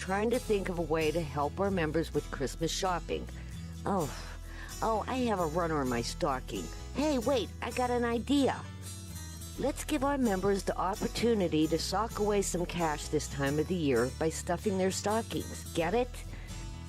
trying to think of a way to help our members with Christmas shopping. Oh, I have a runner in my stocking. Hey, wait, I got an idea. Let's give our members the opportunity to sock away some cash this time of the year by stuffing their stockings. Get it?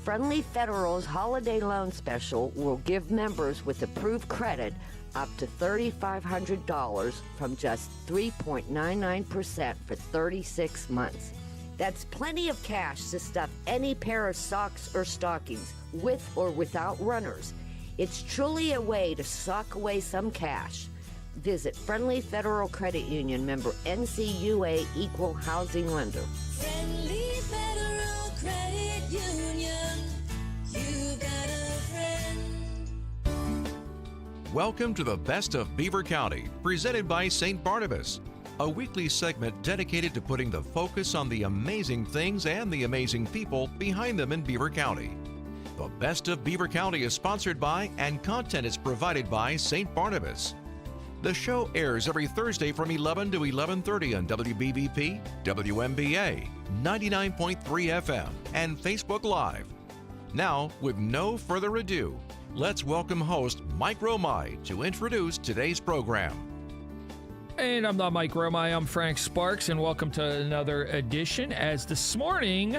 Friendly Federal's Holiday Loan Special will give members with approved credit up to $3,500 from just 3.99% for 36 months. That's plenty of cash to stuff any pair of socks or stockings, with or without runners. It's truly a way to sock away some cash. Visit Friendly Federal Credit Union, member NCUA, equal housing lender. Friendly Federal Credit Union, you got a friend. Welcome to the Best of Beaver County, presented by St. Barnabas, a weekly segment dedicated to putting the focus on the amazing things and the amazing people behind them in Beaver County. The Best of Beaver County is sponsored by and content is provided by St. Barnabas. The show airs every Thursday from 11 to 11:30 on WBVP, WMBA, 99.3 FM, and Facebook Live. Now, with no further ado, let's welcome host Mike Romai to introduce today's program. And I'm not Mike Romai, I'm Frank Sparks, and welcome to another edition. As this morning,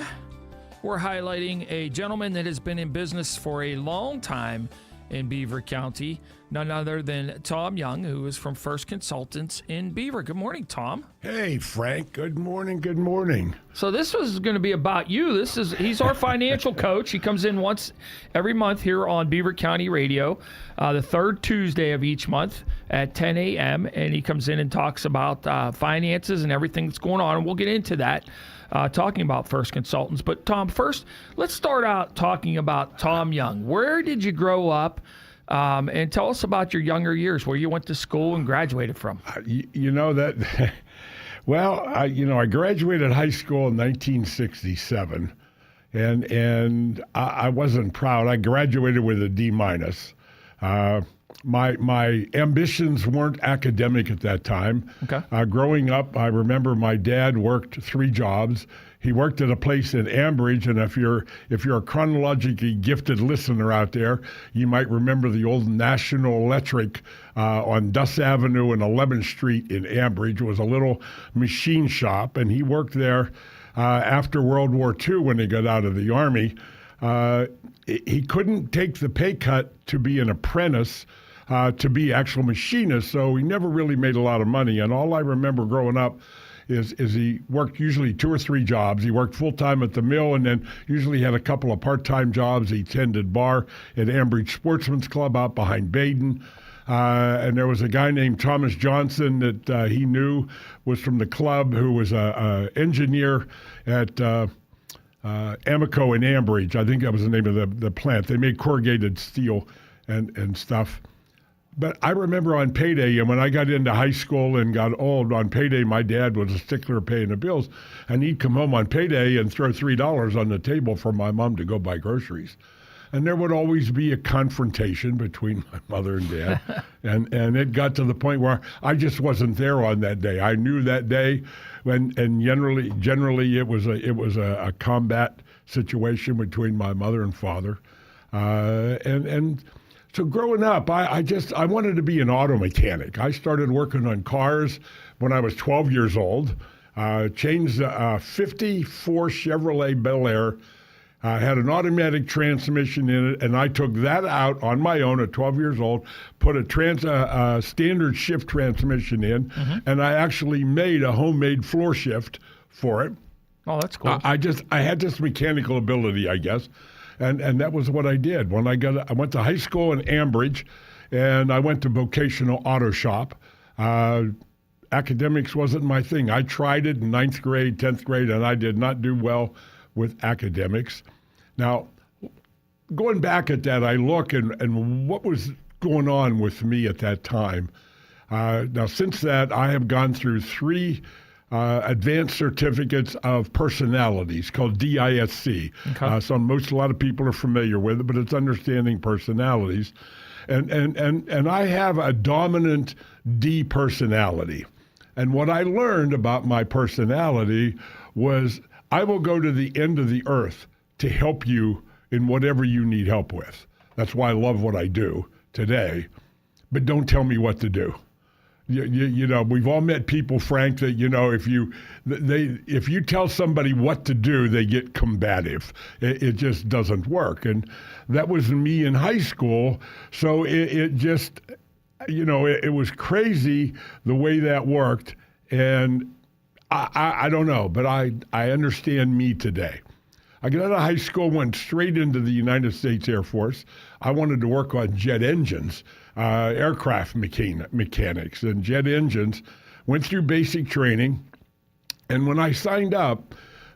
we're highlighting a gentleman that has been in business for a long time in Beaver County, none other than Tom Young, who is from First Consultants in Beaver. Good morning, Tom. Hey, Frank. Good morning. Good morning. So this was going to be about you. He's our financial coach. He comes in once every month here on Beaver County Radio, the third Tuesday of each month at 10 a.m., and he comes in and talks about finances and everything that's going on, and we'll get into that. Talking about First Consultants. But Tom, first, let's start out talking about Tom Young. Where did you grow up? And tell us about your younger years, where you went to school and graduated from. You know that, well, I graduated high school in 1967, and I wasn't proud. I graduated with a D minus. My ambitions weren't academic at that time. Okay. Growing up, I remember my dad worked 3 jobs. He worked at a place in Ambridge, and if you're a chronologically gifted listener out there, you might remember the old National Electric on Duss Avenue and 11th Street in Ambridge. It was a little machine shop, and he worked there after World War II when he got out of the Army. He couldn't take the pay cut to be an apprentice, to be actual machinist, so he never really made a lot of money. And all I remember growing up is he worked usually 2 or 3 jobs. He worked full-time at the mill and then usually had a couple of part-time jobs. He tended bar at Ambridge Sportsman's Club out behind Baden. And there was a guy named Thomas Johnson that he knew was from the club, who was an engineer at Amoco in Ambridge. I think that was the name of the plant. They made corrugated steel and stuff. But I remember on payday, and when I got into high school and got old, on payday, my dad was a stickler paying the bills, and he'd come home on payday and throw $3 on the table for my mom to go buy groceries. And there would always be a confrontation between my mother and dad, and it got to the point where I just wasn't there on that day. I knew that day, and generally it was a combat situation between my mother and father, and. So growing up, I wanted to be an auto mechanic. I started working on cars when I was 12 years old. Changed a 54 Chevrolet Bel Air. Had an automatic transmission in it, and I took that out on my own at 12 years old, put a standard shift transmission in, and I actually made a homemade floor shift for it. Oh, that's cool. I had this mechanical ability, I guess. And that was what I did. When I went to high school in Ambridge, and I went to vocational auto shop. Academics wasn't my thing. I tried it in 9th grade, 10th grade, and I did not do well with academics. Now, going back at that, I look and what was going on with me at that time. Now, since that, I have gone through 3 advanced certificates of personalities called DISC. Okay. A lot of people are familiar with it, but it's understanding personalities. And I have a dominant D personality. And what I learned about my personality was I will go to the end of the earth to help you in whatever you need help with. That's why I love what I do today. But don't tell me what to do. You know, we've all met people, Frank, that, you know, if you tell somebody what to do, they get combative. It just doesn't work. And that was me in high school. So it just, you know, it was crazy the way that worked. And I don't know, but I understand me today. I got out of high school, went straight into the United States Air Force. I wanted to work on jet engines, aircraft mechanics and jet engines. Went through basic training. And when I signed up,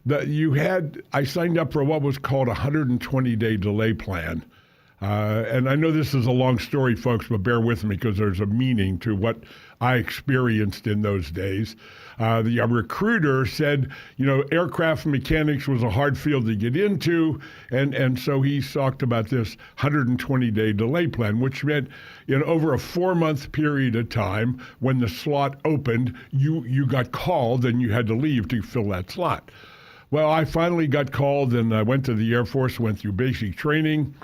I signed up for what was called a 120-day delay plan. And I know this is a long story, folks, but bear with me because there's a meaning to what I experienced in those days. The recruiter said, you know, aircraft mechanics was a hard field to get into, and so he talked about this 120-day delay plan, which meant, you know, over a 4-month period of time, when the slot opened, you got called and you had to leave to fill that slot. Well, I finally got called, and I went to the Air Force, went through basic training.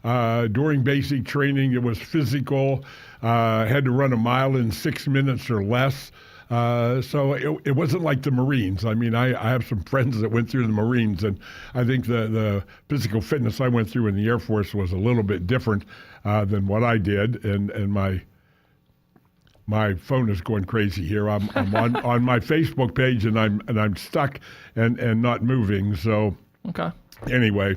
During basic training, it was physical. Had to run a mile in 6 minutes or less. So it wasn't like the Marines. I mean, I have some friends that went through the Marines, and I think the physical fitness I went through in the Air Force was a little bit different than what I did. And my phone is going crazy here. I'm on my Facebook page, and I'm stuck and not moving. So Okay. Anyway.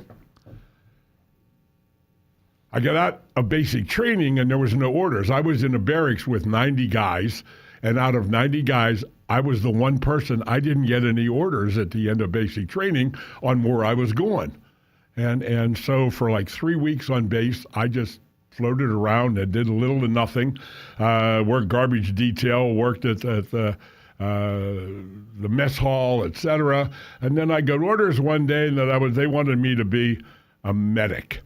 I got out of basic training, and there was no orders. I was in a barracks with 90 guys, and out of 90 guys, I was the one person. I didn't get any orders at the end of basic training on where I was going. And so for like 3 weeks on base, I just floated around and did little to nothing. Worked garbage detail, worked at the mess hall, etc. And then I got orders one day that they wanted me to be a medic.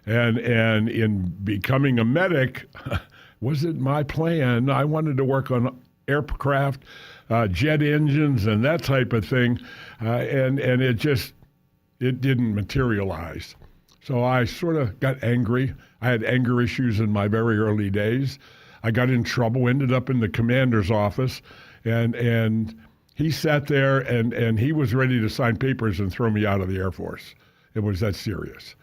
And in becoming a medic, wasn't my plan. I wanted to work on aircraft, jet engines, and that type of thing, and it didn't materialize. So I sort of got angry. I had anger issues in my very early days. I got in trouble, ended up in the commander's office, and he sat there and he was ready to sign papers and throw me out of the Air Force. It was that serious.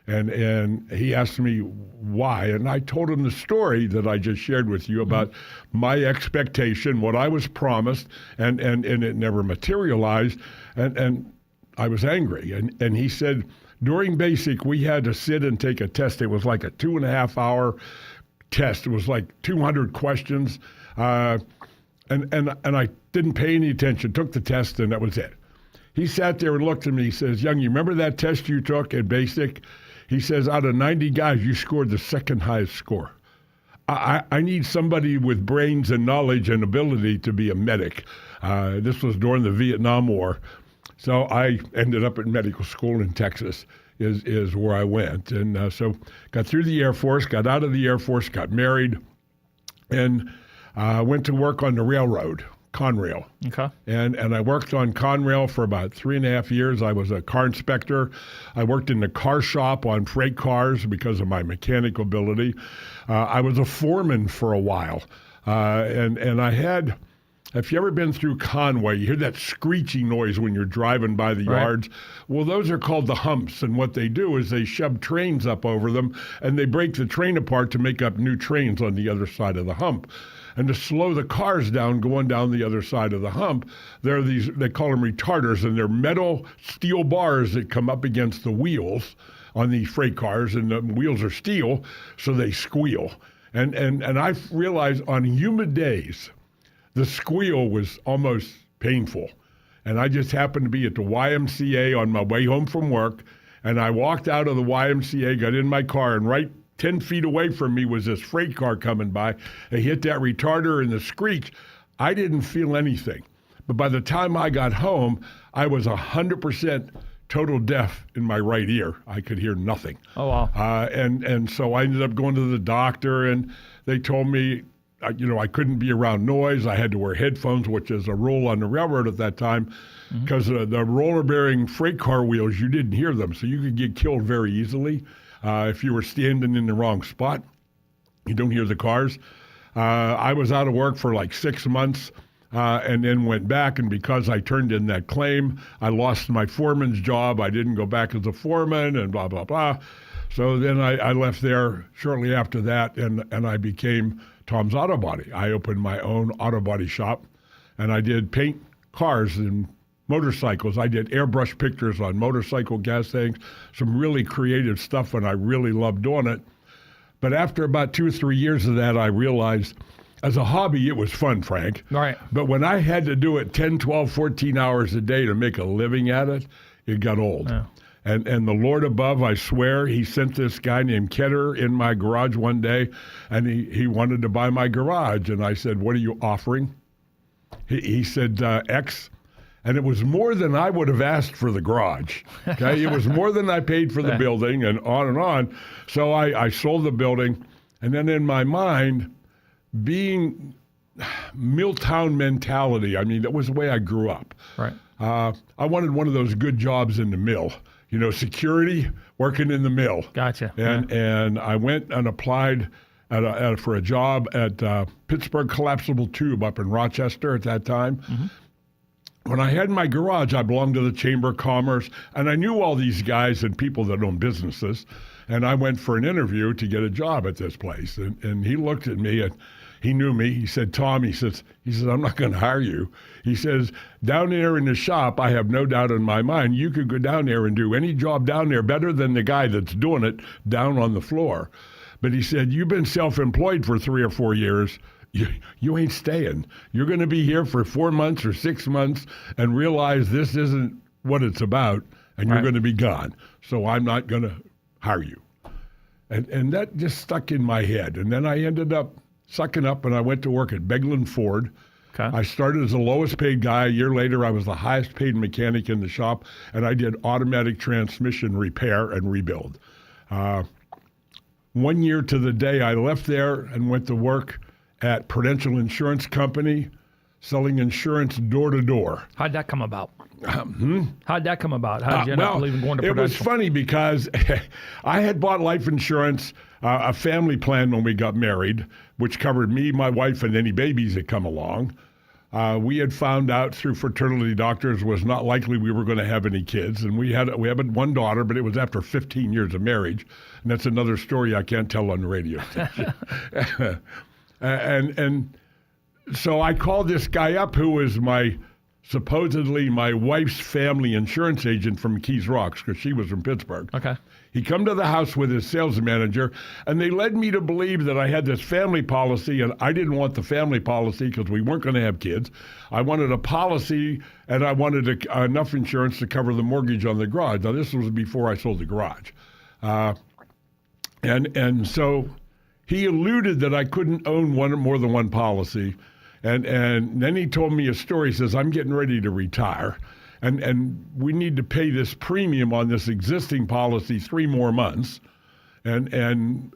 And he asked me why, and I told him the story that I just shared with you about my expectation, what I was promised, and it never materialized, and I was angry. And he said, during basic, we had to sit and take a test. It was like a 2.5-hour test. It was like 200 questions, and I didn't pay any attention, took the test, and that was it. He sat there and looked at me. He says, "Young, you remember that test you took at basic?" He says, out of 90 guys, you scored the second highest score. I need somebody with brains and knowledge and ability to be a medic. This was during the Vietnam War. So I ended up at medical school in Texas is where I went. And so got through the Air Force, got out of the Air Force, got married, and went to work on the railroad. Conrail. Okay. And I worked on Conrail for about 3.5 years. I was a car inspector. I worked in the car shop on freight cars because of my mechanical ability. I was a foreman for a while. And I had, if you ever been through Conway, you hear that screeching noise when you're driving by the yards. Well, those are called the humps. And what they do is they shove trains up over them and they break the train apart to make up new trains on the other side of the hump. And to slow the cars down going down the other side of the hump, there are these, they call them retarders, and they're metal steel bars that come up against the wheels on these freight cars, and the wheels are steel, so they squeal. And I realized on humid days, the squeal was almost painful. And I just happened to be at the YMCA on my way home from work, and I walked out of the YMCA, got in my car, and right 10 feet away from me was this freight car coming by. It hit that retarder and the screech. I didn't feel anything. But by the time I got home, I was 100% total deaf in my right ear. I could hear nothing. Oh, wow. And so I ended up going to the doctor, and they told me I couldn't be around noise. I had to wear headphones, which is a rule on the railroad at that time, because the roller-bearing freight car wheels, you didn't hear them, so you could get killed very easily if you were standing in the wrong spot. You don't hear the cars. I was out of work for like 6 months and then went back, and because I turned in that claim, I lost my foreman's job. I didn't go back as a foreman and blah, blah, blah. So then I left there shortly after that, and I became Tom's Auto Body. I opened my own auto body shop, and I did paint cars and motorcycles. I did airbrush pictures on motorcycle gas tanks, some really creative stuff, and I really loved doing it. But after about 2 or 3 years of that, I realized as a hobby, it was fun, Frank. Right. But when I had to do it 10, 12, 14 hours a day to make a living at it, it got old. Yeah. And the Lord above, I swear, he sent this guy named Ketter in my garage one day, and he wanted to buy my garage. And I said, what are you offering? He said, X. And it was more than I would have asked for the garage. Okay, it was more than I paid for the building, and on and on. So I sold the building, and then in my mind, being Milltown mentality, I mean, that was the way I grew up. Right. I wanted one of those good jobs in the mill, security, working in the mill. Gotcha. And I went and applied for a job at Pittsburgh Collapsible Tube up in Rochester at that time. Mm-hmm. When I had my garage, I belonged to the Chamber of Commerce, and I knew all these guys and people that own businesses, and I went for an interview to get a job at this place. And he looked at me, and he knew me. He said, Tom, he says, I'm not going to hire you. He says, down there in the shop, I have no doubt in my mind, you could go down there and do any job down there better than the guy that's doing it down on the floor. But he said, you've been self-employed for 3 or 4 years. You ain't staying. You're going to be here for 4 months or 6 months and realize this isn't what it's about, and you're going to be gone. So I'm not going to hire you. And that just stuck in my head. And then I ended up sucking up, and I went to work at Beglin Ford. Okay. I started as the lowest paid guy. A year later, I was the highest paid mechanic in the shop, and I did automatic transmission repair and rebuild. 1 year to the day, I left there and went to work at Prudential Insurance Company, selling insurance door to door. How'd that come about? How'd that come about? How did you end up even going to Prudential? It was funny because I had bought life insurance, a family plan when we got married, which covered me, my wife, and any babies that come along. We had found out through fraternity doctors was not likely we were going to have any kids, and we had one daughter, but it was after 15 years of marriage, and that's another story I can't tell on the radio station. And so I called this guy up who was supposedly my wife's family insurance agent from Keys Rocks, because she was from Pittsburgh. Okay. He come to the house with his sales manager, and they led me to believe that I had this family policy, and I didn't want the family policy because we weren't going to have kids. I wanted a policy, and I wanted enough insurance to cover the mortgage on the garage. Now, this was before I sold the garage. And so he alluded that I couldn't own more than one policy. And then he told me a story. He says, I'm getting ready to retire, and we need to pay this premium on this existing policy 3 more months. And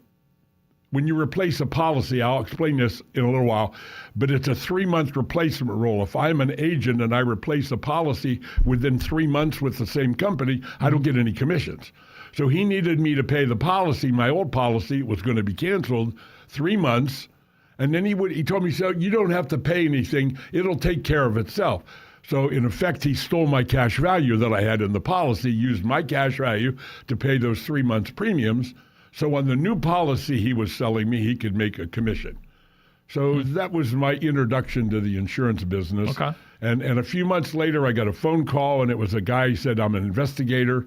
when you replace a policy, I'll explain this in a little while, but it's a 3-month replacement rule. If I'm an agent and I replace a policy within 3 months with the same company, I don't get any commissions. So he needed me to pay the policy. My old policy was going to be canceled 3 months. And then he told me, so you don't have to pay anything. It'll take care of itself. So in effect, he stole my cash value that I had in the policy, used my cash value to pay those 3 months premiums. So on the new policy he was selling me, he could make a commission. So that was my introduction to the insurance business. Okay. And a few months later, I got a phone call, and it was a guy. He said, I'm an investigator.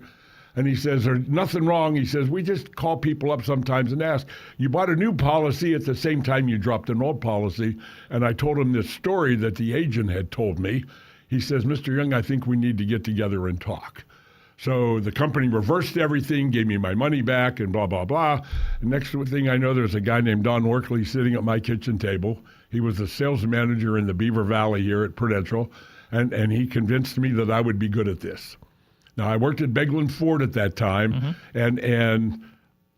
And he says, there's nothing wrong. He says, we just call people up sometimes and ask, you bought a new policy at the same time you dropped an old policy. And I told him this story that the agent had told me. He says, Mr. Young, I think we need to get together and talk. So the company reversed everything, gave me my money back, and blah, blah, blah. And next thing I know, there's a guy named Don Workley sitting at my kitchen table. He was the sales manager in the Beaver Valley here at Prudential, and he convinced me that I would be good at this. Now, I worked at Beglin Ford at that time, and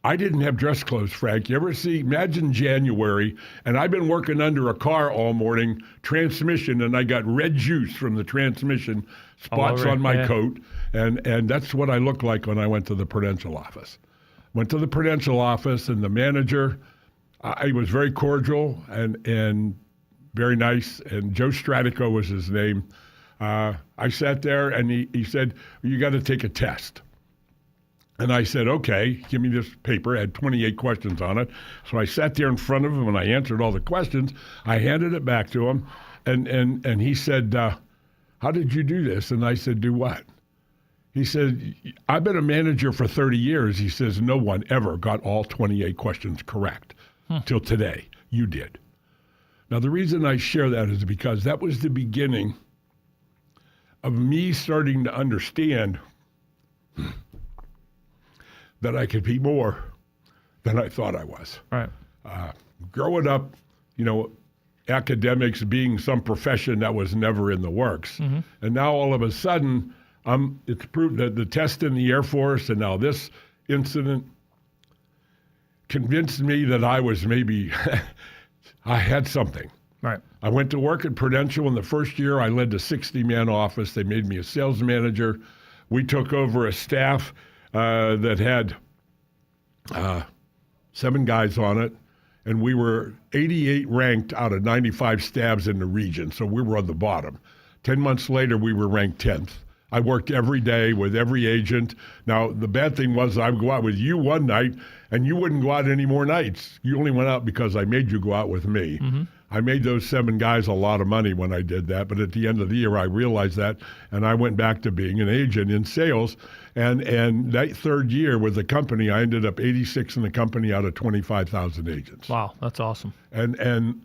I didn't have dress clothes, Frank. You ever imagine January, and I've been working under a car all morning, transmission, and I got red juice from the transmission spots on my coat, and that's what I looked like when I went to the Prudential office. Went to the Prudential office, and the manager, he was very cordial and very nice, and Joe Stratico was his name. I sat there, and he said, you got to take a test. And I said, okay, give me this paper. It had 28 questions on it. So I sat there in front of him, and I answered all the questions. I handed it back to him, and he said, how did you do this? And I said, do what? He said, I've been a manager for 30 years. He says, no one ever got all 28 questions correct till today. You did. Now, the reason I share that is because that was the beginning of me starting to understand that I could be more than I thought I was. Right. Growing up, academics being some profession that was never in the works. Mm-hmm. And now all of a sudden, it's proved that the test in the Air Force and now this incident convinced me that I was maybe, I had something. Right. I went to work at Prudential in the first year. I led the 60-man office. They made me a sales manager. We took over a staff that had 7 guys on it, and we were 88 ranked out of 95 stabs in the region, so we were on the bottom. 10 months later, we were ranked 10th. I worked every day with every agent. Now, the bad thing was I would go out with you one night, and you wouldn't go out any more nights. You only went out because I made you go out with me. Mm-hmm. I made those 7 guys a lot of money when I did that, but at the end of the year, I realized that, and I went back to being an agent in sales. And that third year with the company, I ended up 86 in the company out of 25,000 agents. Wow, that's awesome. And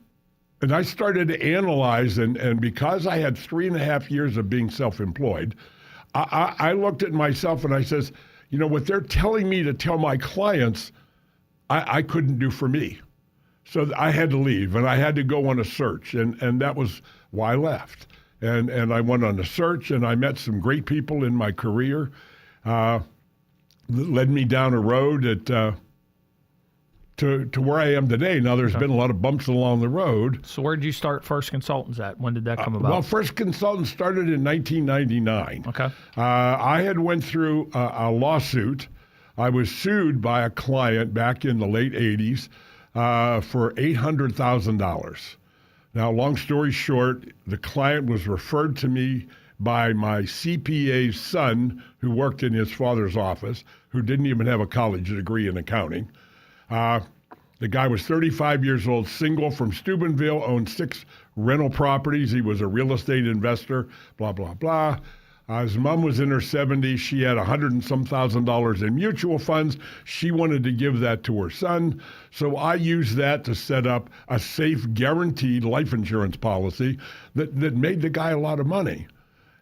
I started to analyze, and because I had 3.5 years of being self-employed, I looked at myself and I says, what they're telling me to tell my clients, I couldn't do for me. So I had to leave, and I had to go on a search, and that was why I left. And I went on a search, and I met some great people in my career that led me down a road to where I am today. Now, there's been a lot of bumps along the road. So where did you start First Consultants at? When did that come about? Well, First Consultants started in 1999. Okay. I had went through a lawsuit. I was sued by a client back in the late 80s for $800,000. Now, long story short, the client was referred to me by my CPA's son, who worked in his father's office, who didn't even have a college degree in accounting. The guy was 35 years old, single from Steubenville, owned 6 rental properties. He was a real estate investor, blah, blah, blah. His mom was in her 70s. She had $100 and some thousand in mutual funds. She wanted to give that to her son. So I used that to set up a safe, guaranteed life insurance policy that made the guy a lot of money.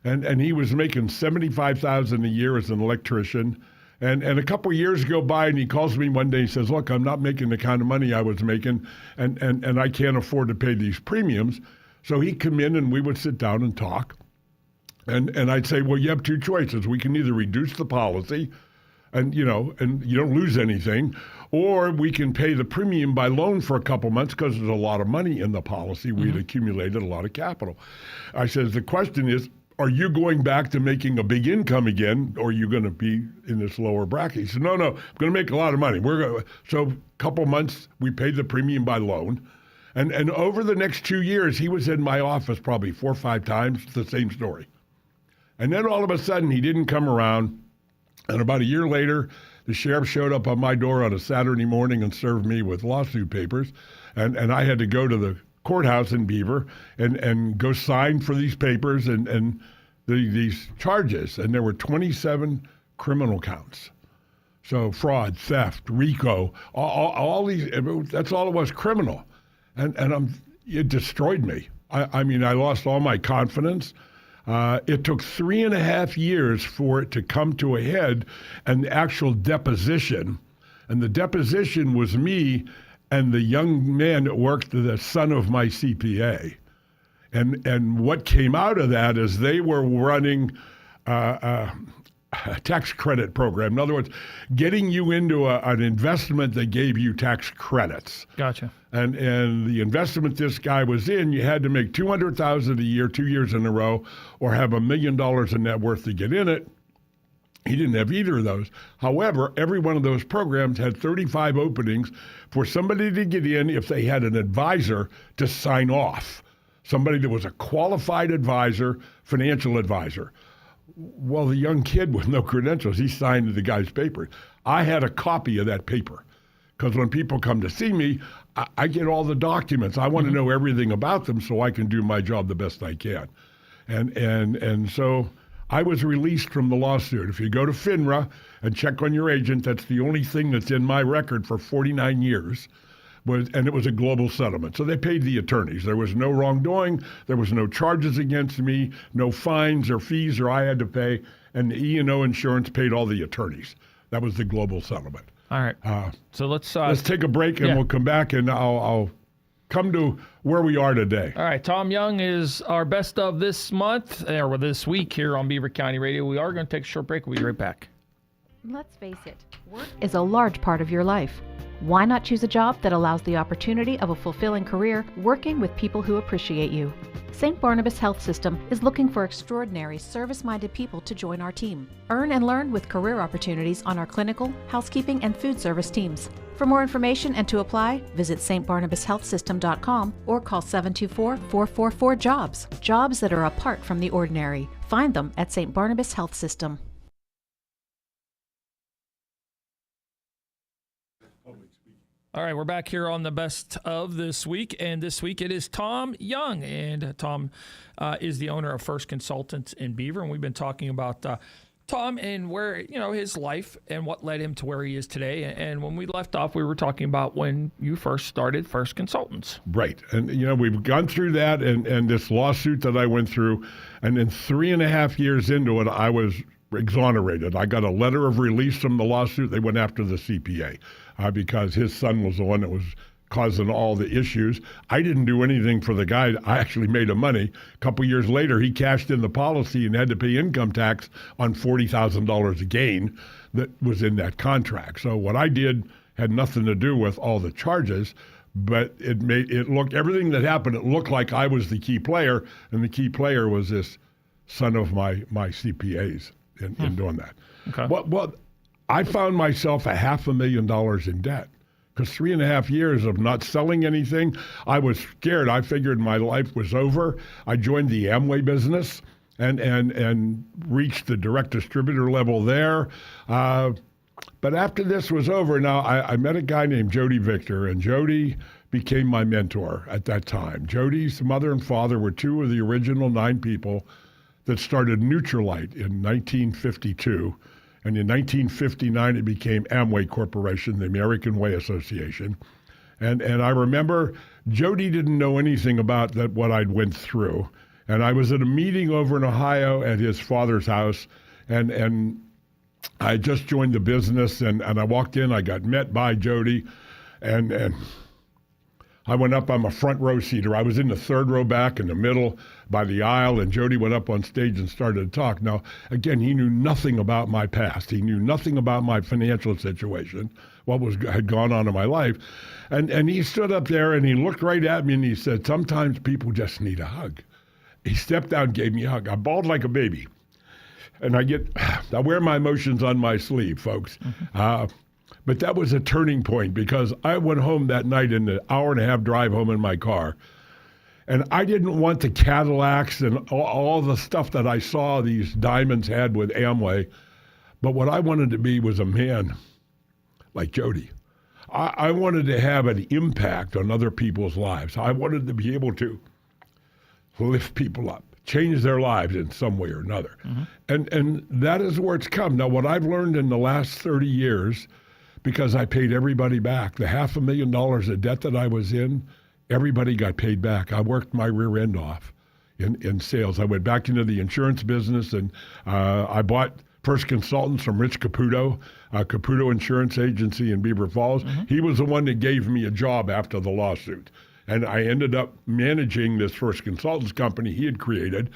And he was making $75,000 a year as an electrician. And a couple of years go by, and he calls me one day and says, look, I'm not making the kind of money I was making, and I can't afford to pay these premiums. So he'd come in, and we would sit down and talk. And I'd say, well, you have 2 choices. We can either reduce the policy, and you don't lose anything, or we can pay the premium by loan for a couple months because there's a lot of money in the policy. Mm-hmm. We'd accumulated a lot of capital. I says, the question is, are you going back to making a big income again, or are you going to be in this lower bracket? He said, no, I'm going to make a lot of money. So a couple months, we paid the premium by loan. And over the next 2 years, he was in my office probably 4 or 5 times, the same story. And then all of a sudden, he didn't come around. And about a year later, the sheriff showed up on my door on a Saturday morning and served me with lawsuit papers. And I had to go to the courthouse in Beaver and go sign for these papers and these charges. And there were 27 criminal counts. So fraud, theft, RICO, all these, that's all it was, criminal. And it destroyed me. I mean, I lost all my confidence. It took 3.5 years for it to come to a head, and the actual deposition. And the deposition was me and the young man that worked, the son of my CPA. And what came out of that is they were running tax credit program. In other words, getting you into an investment that gave you tax credits. Gotcha. And the investment this guy was in, you had to make $200,000 a year, 2 years in a row, or have $1 million in net worth to get in it. He didn't have either of those. However, every one of those programs had 35 openings for somebody to get in if they had an advisor to sign off. Somebody that was a qualified advisor, financial advisor. Well, the young kid with no credentials, he signed the guy's paper. I had a copy of that paper because when people come to see me, I get all the documents. I want to know everything about them so I can do my job the best I can. And so I was released from the lawsuit. If you go to FINRA and check on your agent, that's the only thing that's in my record for 49 years. And it was a global settlement. So they paid the attorneys. There was no wrongdoing. There was no charges against me, no fines or fees or I had to pay. And the E&O insurance paid all the attorneys. That was the global settlement. All right. So let's take a break and we'll come back and I'll come to where we are today. All right. Tom Young is our best of this month, or this week here on Beaver County Radio. We are going to take a short break. We'll be right back. Let's face it, work is a large part of your life. Why not choose a job that allows the opportunity of a fulfilling career working with people who appreciate you? St. Barnabas Health System is looking for extraordinary, service-minded people to join our team. Earn and learn with career opportunities on our clinical, housekeeping, and food service teams. For more information and to apply, visit stbarnabashealthsystem.com or call 724-444-JOBS. Jobs that are apart from the ordinary. Find them at St. Barnabas Health System. All right, we're back here on the best of this week, and this week it is Tom Young, and Tom is the owner of First Consultants in Beaver, and we've been talking about Tom and where, his life and what led him to where he is today. And when we left off, we were talking about when you first started First Consultants. Right, and we've gone through that and this lawsuit that I went through, and then 3.5 years into it, I was exonerated. I got a letter of release from the lawsuit. They went after the CPA. Because his son was the one that was causing all the issues. I didn't do anything for the guy. I actually made him money. A couple years later, he cashed in the policy and had to pay income tax on $40,000 gain that was in that contract. So what I did had nothing to do with all the charges, but it made it look, everything that happened, it looked like I was the key player, and the key player was this son of my CPAs in doing that. Okay. Well, I found myself $500,000 in debt because 3.5 years of not selling anything, I was scared. I figured my life was over. I joined the Amway business and reached the direct distributor level there. But after this was over, now I met a guy named Jody Victor, and Jody became my mentor at that time. Jody's mother and father were two of the original 9 people that started Nutrilite in 1952. And in 1959, it became Amway Corporation, the American Way Association. And I remember Jody didn't know anything about what I'd went through. And I was at a meeting over in Ohio at his father's house, and I just joined the business, and I walked in, I got met by Jody, and I went up, I'm a front row seater. I was in the third row back in the middle by the aisle, and Jody went up on stage and started to talk. Now, again, he knew nothing about my past. He knew nothing about my financial situation, what had gone on in my life. And he stood up there and he looked right at me and he said, sometimes people just need a hug. He stepped down, gave me a hug. I bawled like a baby. And I wear my emotions on my sleeve, folks. But that was a turning point because I went home that night in the 1.5-hour drive home in my car. And I didn't want the Cadillacs and all the stuff that I saw these diamonds had with Amway. But what I wanted to be was a man like Jody. I wanted to have an impact on other people's lives. I wanted to be able to lift people up, change their lives in some way or another. And that is where it's come. Now, what I've learned in the last 30 years, because I paid everybody back, the $500,000 of debt that I was in, everybody got paid back. I worked my rear end off in sales. I went back into the insurance business, and I bought First Consultants from Rich Caputo, Caputo Insurance Agency in Beaver Falls. He was the one that gave me a job after the lawsuit. And I ended up managing this First Consultants company he had created.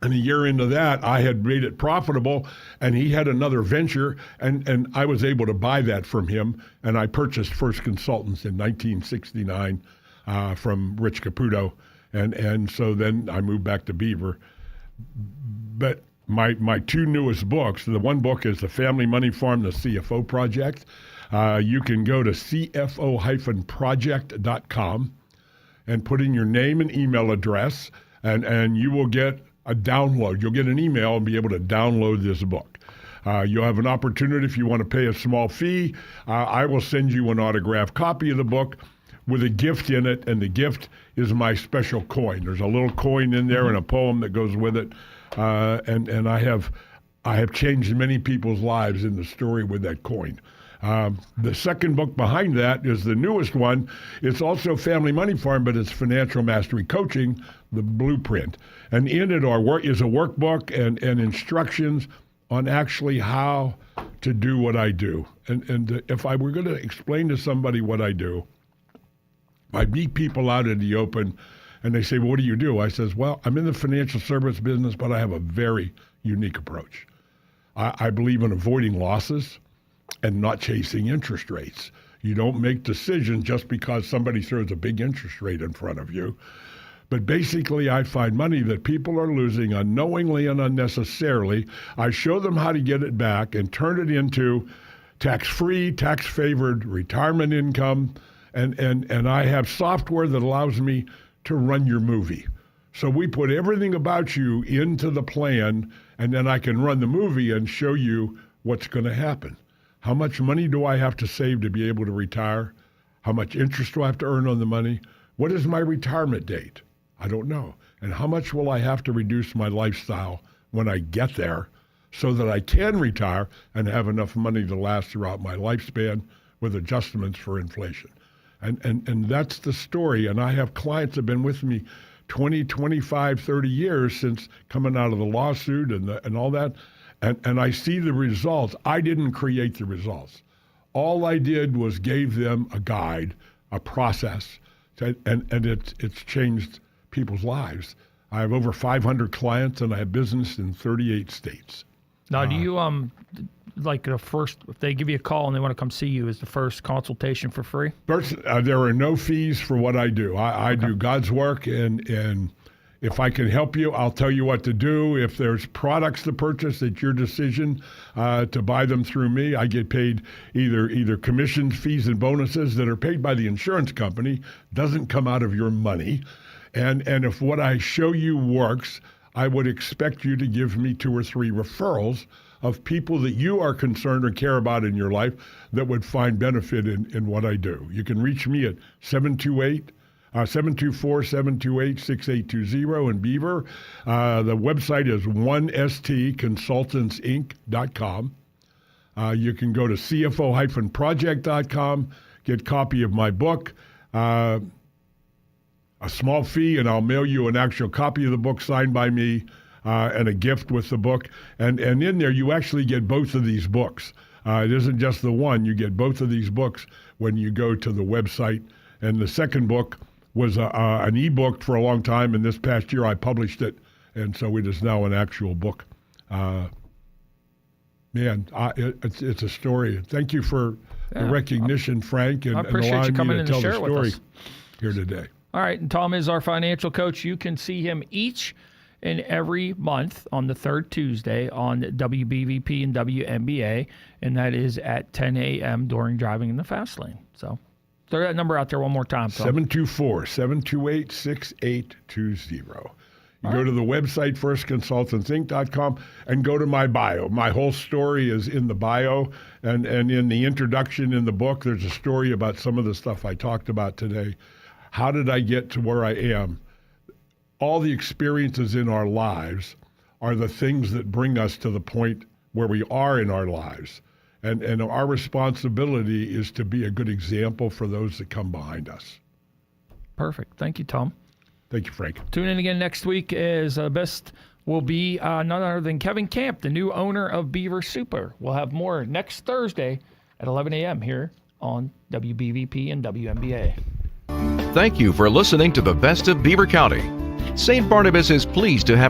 And a year into that, I had made it profitable, and he had another venture, and I was able to buy that from him. And I purchased First Consultants in 1969 from Rich Caputo. And so then I moved back to Beaver. But my two newest books, the one book is The Family Money Farm, the CFO Project. You can go to cfo-project.com and put in your name and email address, and you will get a download. You'll get an email and be able to download this book. You'll have an opportunity if you want to pay a small fee. I will send you an autographed copy of the book with a gift in it, and the gift is my special coin. There's a little coin in there and a poem that goes with it, and I have changed many people's lives in the story with that coin. The second book behind that is the newest one. It's also Family Money Farm, but it's Financial Mastery Coaching, the blueprint. And in it is a workbook and instructions on actually how to do what I do. And if I were going to explain to somebody what I do, I meet people out in the open, and they say, well, what do you do? I says, well, I'm in the financial service business, but I have a very unique approach. I believe in avoiding losses and not chasing interest rates. You don't make decisions just because somebody throws a big interest rate in front of you. But basically, I find money that people are losing unknowingly and unnecessarily. I show them how to get it back and turn it into tax-free, tax-favored retirement income. And I have software that allows me to run your movie. So we put everything about you into the plan, and then I can run the movie and show you what's going to happen. How much money do I have to save to be able to retire? How much interest do I have to earn on the money? What is my retirement date? I don't know. And how much will I have to reduce my lifestyle when I get there so that I can retire and have enough money to last throughout my lifespan with adjustments for inflation? And that's the story. And I have clients that have been with me 20, 25, 30 years since coming out of the lawsuit and all that. And I see the results. I didn't create the results. All I did was gave them a guide, a process, and it's changed people's lives. I have over 500 clients, and I have business in 38 states. Now, do you like the first? If they give you a call and they want to come see you, is the first consultation for free? First, there are no fees for what I do. I do God's work, and if I can help you, I'll tell you what to do. If there's products to purchase, it's your decision to buy them through me. I get paid either commissions, fees, and bonuses that are paid by the insurance company. Doesn't come out of your money. And if what I show you works, I would expect you to give me 2 or 3 referrals of people that you are concerned or care about in your life that would find benefit in what I do. You can reach me at 724-728-6820 in Beaver. The website is 1stconsultantsinc.com. You can go to cfo-project.com, get a copy of my book, a small fee, and I'll mail you an actual copy of the book signed by me and a gift with the book. And in there, you actually get both of these books. It isn't just the one. You get both of these books when you go to the website. And the second book was an e-book for a long time, and this past year I published it, and so it is now an actual book. It's a story. Thank you for the recognition, Frank, and I appreciate allowing you coming me in to to tell share the it with story us here today. All right, and Tom is our financial coach. You can see him each and every month on the third Tuesday on WBVP and WNBA, and that is at 10 a.m. during Driving in the Fast Lane. So throw that number out there one more time, Tom. 724-728-6820. You go to the website, firstconsultantsinc.com, and go to my bio. My whole story is in the bio, and in the introduction in the book, there's a story about some of the stuff I talked about today. How did I get to where I am? All the experiences in our lives are the things that bring us to the point where we are in our lives. And our responsibility is to be a good example for those that come behind us. Perfect. Thank you, Tom. Thank you, Frank. Tune in again next week as best will be none other than Kevin Camp, the new owner of Beaver Super. We'll have more next Thursday at 11 a.m. here on WBVP and WNBA. Thank you for listening to the Best of Beaver County. St. Barnabas is pleased to have